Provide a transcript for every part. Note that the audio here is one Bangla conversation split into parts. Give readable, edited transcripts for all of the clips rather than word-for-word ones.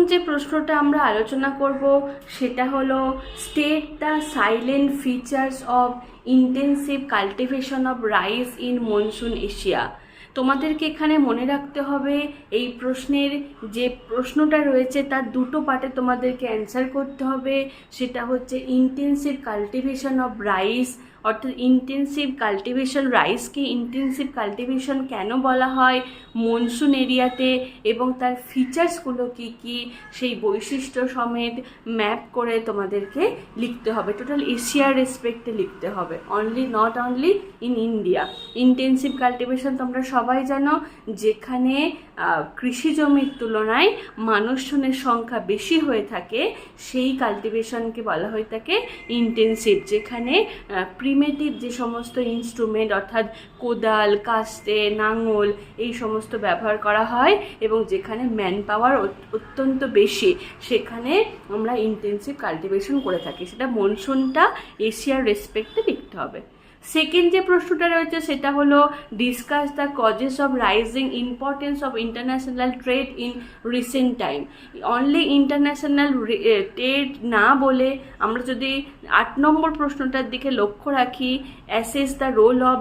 যে প্রশ্নটা আমরা আলোচনা করব সেটা হলো state the silent features of intensive cultivation of rice in monsoon Asia. তোমাদেরকে এখানে মনে রাখতে হবে এই প্রশ্নের যে প্রশ্নটা রয়েছে তার দুটো পার্টে তোমাদেরকে অ্যান্সার করতে হবে। সেটা হচ্ছে ইন্টেন্সিভ কাল্টিভেশন অফ রাইস, অর্থাৎ ইন্টেন্সিভ কাল্টিভেশন, রাইসকে ইন্টেন্সিভ কাল্টিভেশন কেন বলা হয় মনসুন এরিয়াতে এবং তার ফিচার্সগুলো কী কী সেই বৈশিষ্ট্য সমেত ম্যাপ করে তোমাদেরকে লিখতে হবে। টোটাল এশিয়ার রেসপেক্টে লিখতে হবে, not only in India. Intensive cultivation তোমরা সবাই জানো, যেখানে কৃষি জমির তুলনায় মানুষজনের সংখ্যা বেশি হয়ে থাকে সেই কাল্টিভেশনকে বলা হয়ে থাকে ইন্টেন্সিভ, যেখানে প্রিমেটিভ যে সমস্ত ইনস্ট্রুমেন্ট অর্থাৎ কোদাল, কাস্তে, নাঙল এই সমস্ত ব্যবহার করা হয় এবং যেখানে ম্যান পাওয়ার অত্যন্ত বেশি, সেখানে আমরা ইন্টেন্সিভ কাল্টিভেশন করে থাকি। সেটা মনসুনটা এশিয়ার রেসপেক্টে লিখতে হবে। সেকেন্ড যে প্রশ্নটা রয়েছে সেটা হলো discuss the causes of rising importance of international trade in recent time. Only international trade না বলে আমরা যদি 8 নম্বর প্রশ্নটার দিকে লক্ষ্য রাখি, assess the role of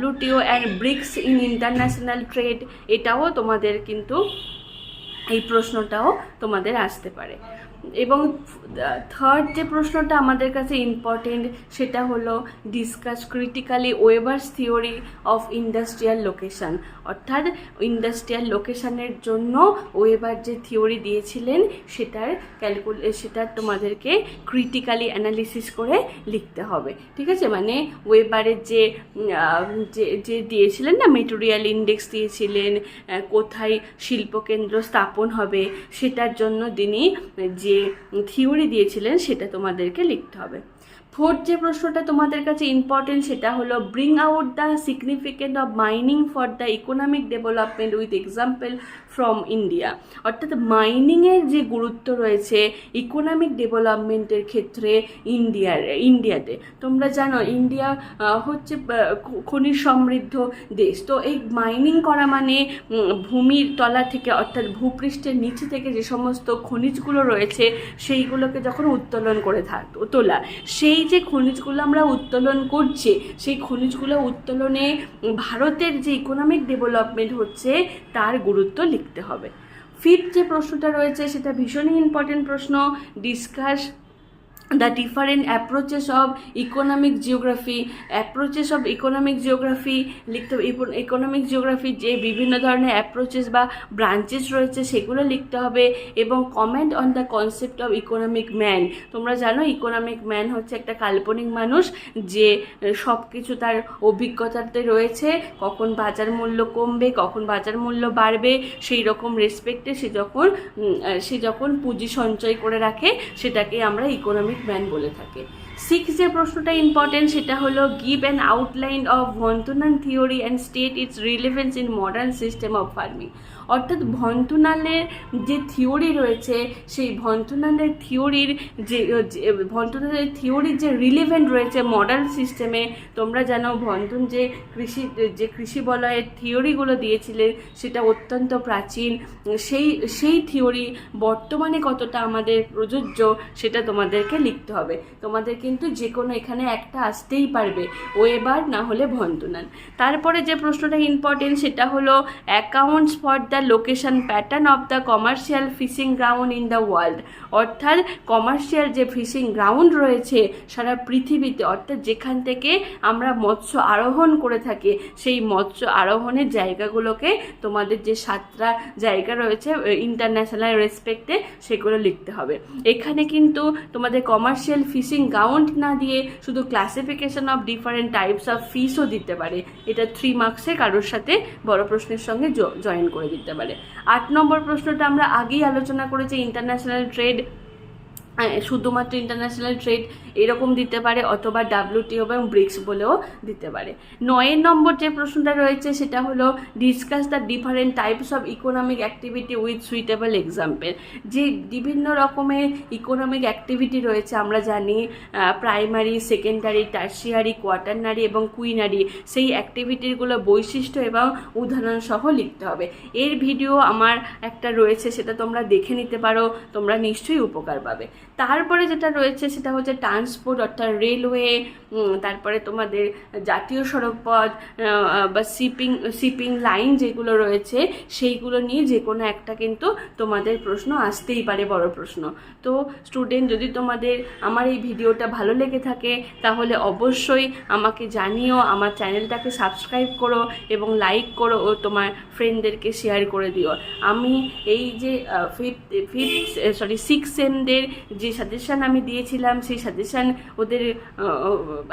WTO and BRICS in international trade, এটাও তোমাদের কিন্তু এই প্রশ্নটাও তোমাদের আসতে পারে। এবং থার্ড যে প্রশ্নটা আমাদের কাছে ইম্পর্টেন্ট সেটা হলো discuss critically Weber's theory of industrial location, অর্থাৎ ইন্ডাস্ট্রিয়াল লোকেশনের জন্য ওয়েবার যে থিওরি দিয়েছিলেন সেটার তোমাদেরকে ক্রিটিক্যালি অ্যানালিসিস করে লিখতে হবে। ঠিক আছে, মানে ওয়েবারের যে দিয়েছিলেন না, মেটেরিয়াল ইন্ডেক্স দিয়েছিলেন, কোথায় শিল্পকেন্দ্র স্থাপন হবে, সেটার জন্য তিনি যে থিওরি দিয়েছিলেন সেটা তোমাদেরকে লিখতে হবে। ফোর্থ যে প্রশ্নটা তোমাদের কাছে ইম্পর্টেন্ট সেটা হলো bring out the significant of mining for the economic development with example from India, অর্থাৎ মাইনিংয়ের যে গুরুত্ব রয়েছে ইকোনমিক ডেভেলপমেন্টের ক্ষেত্রে ইন্ডিয়াতে। তোমরা জানো ইন্ডিয়া হচ্ছে খনিজ সমৃদ্ধ দেশ, তো এই মাইনিং করা মানে ভূমির তলা থেকে অর্থাৎ ভূপৃষ্ঠের নিচে থেকে যে সমস্ত খনিজগুলো রয়েছে সেইগুলোকে যখন উত্তোলন করে তোলা, সেই যে খনিজগুলো আমরা উত্তোলন করছি সেই খনিজগুলো উত্তোলনে ভারতের যে ইকোনমিক ডেভেলপমেন্ট হচ্ছে তার গুরুত্ব লিখতে হবে। ফিফথ যে প্রশ্নটা রয়েছে সেটা ভীষণই ইম্পর্টেন্ট প্রশ্ন, discuss the different approaches of economic geography. লিখতে হবে। ইকোনমিক জিওগ্রাফি যে বিভিন্ন ধরনের অ্যাপ্রোচেস বা ব্রাঞ্চেস রয়েছে সেগুলো লিখতে হবে এবং comment on the concept of economic man. তোমরা জানো ইকোনমিক ম্যান হচ্ছে একটা কাল্পনিক মানুষ যে সব কিছু তার অভিজ্ঞতাতে রয়েছে, কখন বাজার মূল্য কমবে, কখন বাজার মূল্য বাড়বে, সেই রকম রেসপেক্টে সে যখন পুঁজি সঞ্চয় করে রাখে সেটাকে আমরা ইকোনমিক ম্যান বলে থাকে। সিক্স যে প্রশ্নটা ইম্পর্টেন্ট সেটা হলো give an outline of von Thunen theory and state its relevance in modern system of farming, অর্থাৎ ভন্তুনালের যে থিওরি রয়েছে সেই ভন্তুনালের থিওরির যে রিলেভেন্ট রয়েছে মডার্ন সিস্টেমে। তোমরা জানো ভন্তুন যে কৃষি বলয়ের থিওরিগুলো দিয়েছিলেন সেটা অত্যন্ত প্রাচীন, সেই থিওরি বর্তমানে কতটা আমাদের প্রযোজ্য সেটা তোমাদেরকে লিখতে হবে। তোমাদের কিন্তু যে কোনো এখানে একটা আসতেই পারবে, ওয়েবার না হলে ভন্তুনাল। তারপরে যে প্রশ্নটা ইম্পর্টেন্ট সেটা হলো accounts for the location pattern of the commercial fishing ground in the world, অর্থাৎ কমার্শিয়াল যে ফিশিং গ্রাউন্ড রয়েছে সারা পৃথিবীতে, অর্থাৎ যেখান থেকে আমরা মৎস্য আরোহণ করে থাকি সেই মৎস্য আরোহণের জায়গাগুলোকে তোমাদের যে 7টা জায়গা রয়েছে ইন্টারন্যাশনাল রেসপেক্টে সেগুলো লিখতে হবে। এখানে কিন্তু তোমাদের কমার্শিয়াল ফিশিং গ্রাউন্ড না দিয়ে শুধু classification of different types of ফিশও দিতে পারে, এটা 3 মার্কসে কারোর সাথে বড় প্রশ্নের সঙ্গে জয়েন করে দিতে পারে। 8 নম্বর প্রশ্নটা আমরা আগেই আলোচনা করেছি ইন্টারন্যাশনাল ট্রেড, শুধুমাত্র ইন্টারন্যাশনাল ট্রেড এরকম দিতে পারে, অথবা WTO এবং ব্রিক্স বলেও দিতে পারে। 9 নম্বর যে প্রশ্নটা রয়েছে সেটা হলো discuss the different types of economic activity with suitable example. যে বিভিন্ন রকমের ইকোনমিক অ্যাক্টিভিটি রয়েছে আমরা জানি, প্রাইমারি, সেকেন্ডারি, টার্সিয়ারি, কোয়াটারনারি এবং কুইনারি, সেই অ্যাক্টিভিটিগুলো বৈশিষ্ট্য এবং উদাহরণ সহ লিখতে হবে। এর ভিডিও আমার একটা রয়েছে, সেটা তোমরা দেখে নিতে পারো, তোমরা নিশ্চয়ই উপকার পাবে। তারপরে যেটা রয়েছে সেটা হচ্ছে ট্রান্সপোর্ট অর্থাৎ রেলওয়ে, তারপরে তোমাদের জাতীয় সড়কপথ বা শিপিং লাইন যেগুলো রয়েছে সেইগুলো নিয়ে যে কোনো একটা কিন্তু তোমাদের প্রশ্ন আসতেই পারে, বড় প্রশ্ন। তো স্টুডেন্ট, যদি তোমাদের আমার এই ভিডিওটা ভালো লেগে থাকে তাহলে অবশ্যই আমাকে জানিও, আমার চ্যানেলটাকে সাবস্ক্রাইব করো এবং লাইক করো ও তোমার ফ্রেন্ডদেরকে শেয়ার করে দিও। আমি এই যে সিক্স সেমদের যে সাজেশান আমি দিয়েছিলাম, সেই সাজেশান ওদের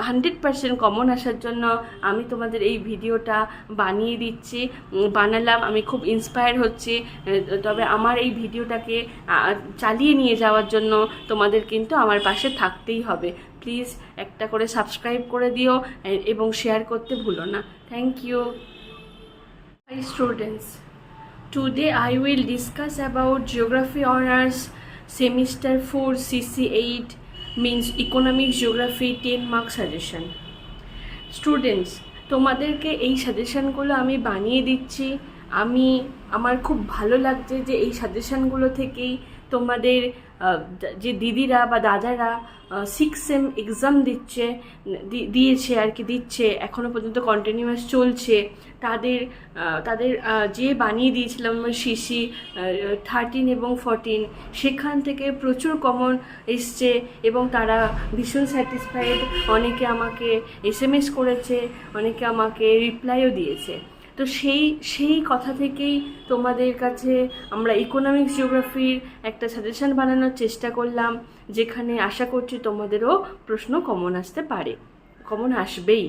100% কমন আসার জন্য আমি তোমাদের এই ভিডিওটা বানালাম। আমি খুব ইন্সপায়ার হচ্ছি। তবে আমার এই ভিডিওটাকে চালিয়ে নিয়ে যাওয়ার জন্য তোমাদের কিন্তু আমার পাশে থাকতেই হবে। প্লিজ একটা করে সাবস্ক্রাইব করে দিও এবং শেয়ার করতে ভুলো না। Thank you. Hi students, today I will discuss about Geography Honours Semester 4 CC8 means Economic Geography 10 mark suggestion. Students, তোমাদেরকে এই সাজেশানগুলো আমি বানিয়ে দিচ্ছি। আমার খুব ভালো লাগছে যে এই সাজেশানগুলো থেকেই তোমাদের যে দিদিরা বা দাদারা 6 সেম এক্সাম দিচ্ছে, এখনও পর্যন্ত কন্টিনিউয়াস চলছে, তাদের যে বানিয়ে দিয়েছিলাম সিসি 13 এবং 14, সেখান থেকে প্রচুর কমন এসছে এবং তারা ভীষণ স্যাটিসফাইড। অনেকে আমাকে SMS করেছে, অনেকে আমাকে রিপ্লাইও দিয়েছে। তো সেই কথা থেকেই তোমাদের কাছে আমরা ইকোনমিক্স জিওগ্রাফির একটা সাজেশন বানানোর চেষ্টা করলাম, যেখানে আশা করছি তোমাদেরও প্রশ্ন কমন আসবেই।